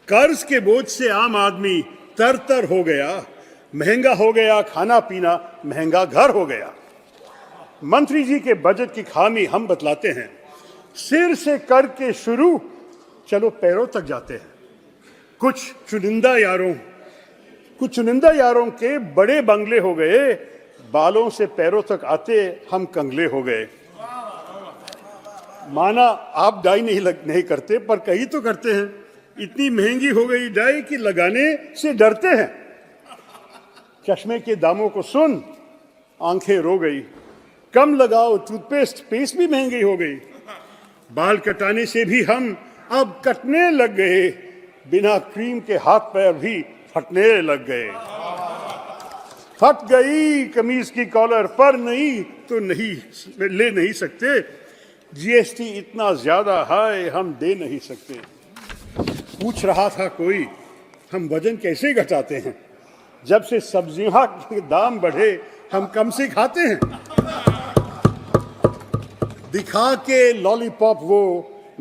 कर्ज के बोझ से आम आदमी तर हो गया, महंगा हो गया खाना पीना, महंगा घर हो गया। मंत्री जी के बजट की खामी हम बतलाते हैं, सिर से करके शुरू चलो पैरों तक जाते हैं। कुछ चुनिंदा यारों के बड़े बंगले हो गए, बालों से पैरों तक आते हम कंगले हो गए। माना आप डाई नहीं करते, पर कहीं तो करते हैं। इतनी महंगी हो गई डाई कि लगाने से डरते हैं। चश्मे के दामों को सुन आंखें रो गई, कम लगाओ टूथपेस्ट, पेस्ट भी महंगी हो गई। बाल कटाने से भी हम अब कटने लग गए, बिना क्रीम के हाथ पैर भी फटने लग गए। फट गई कमीज की कॉलर, पर नहीं तो ले नहीं सकते। जीएसटी इतना ज्यादा है हम दे नहीं सकते। पूछ रहा था कोई, हम वजन कैसे घटाते हैं? जब से सब्जियों के दाम बढ़े हम कम से खाते हैं। दिखा के लॉलीपॉप वो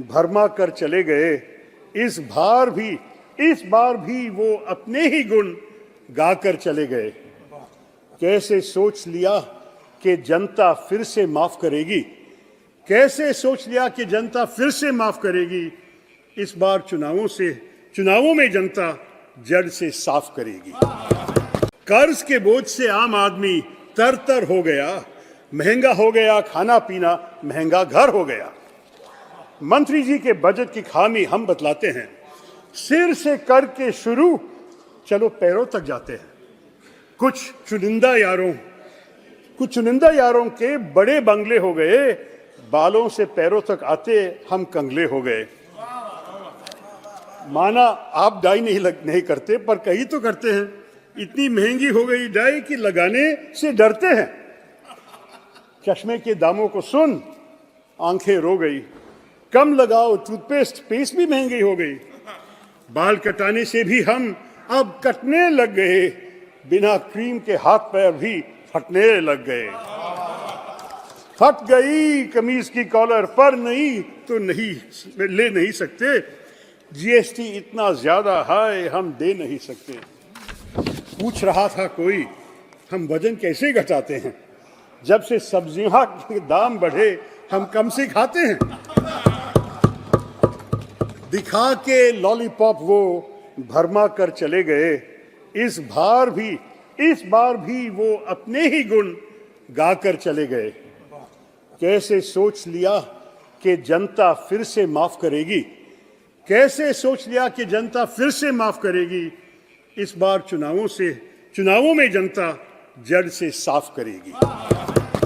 भरमा कर चले गए, इस बार भी वो अपने ही गुण गाकर चले गए। कैसे सोच लिया कि जनता फिर से माफ करेगी, कैसे सोच लिया कि जनता फिर से माफ करेगी। इस बार चुनावों में जनता जड़ से साफ करेगी। कर्ज के बोझ से आम आदमी तर हो गया, महंगा हो गया खाना पीना, महंगा घर हो गया। मंत्री जी के बजट की खामी हम बतलाते हैं, सिर से करके शुरू चलो पैरों तक जाते हैं। कुछ चुनिंदा यारों के बड़े बंगले हो गए, बालों से पैरों तक आते हम कंगले हो गए। माना आप डाई नहीं करते, पर कहीं तो करते हैं। इतनी महंगी हो गई डाई कि लगाने से डरते हैं। चश्मे के दामों को सुन आंखें रो गई, कम लगाओ टूथपेस्ट, पेस्ट भी महंगी हो गई। बाल कटाने से भी हम अब कटने लग गए, बिना क्रीम के हाथ पैर भी फटने लग गए। फट गई कमीज की कॉलर, पर नहीं तो ले नहीं सकते। जीएसटी इतना ज्यादा है हम दे नहीं सकते। पूछ रहा था कोई, हम वजन कैसे घटाते हैं? जब से सब्जियों के दाम बढ़े हम कम से खाते हैं। दिखा के लॉलीपॉप वो भरमा कर चले गए, इस बार भी वो अपने ही गुण गाकर चले गए। कैसे सोच लिया कि जनता फिर से माफ करेगी, कैसे सोच लिया कि जनता फिर से माफ करेगी। इस बार चुनावों में जनता जड़ से साफ करेगी।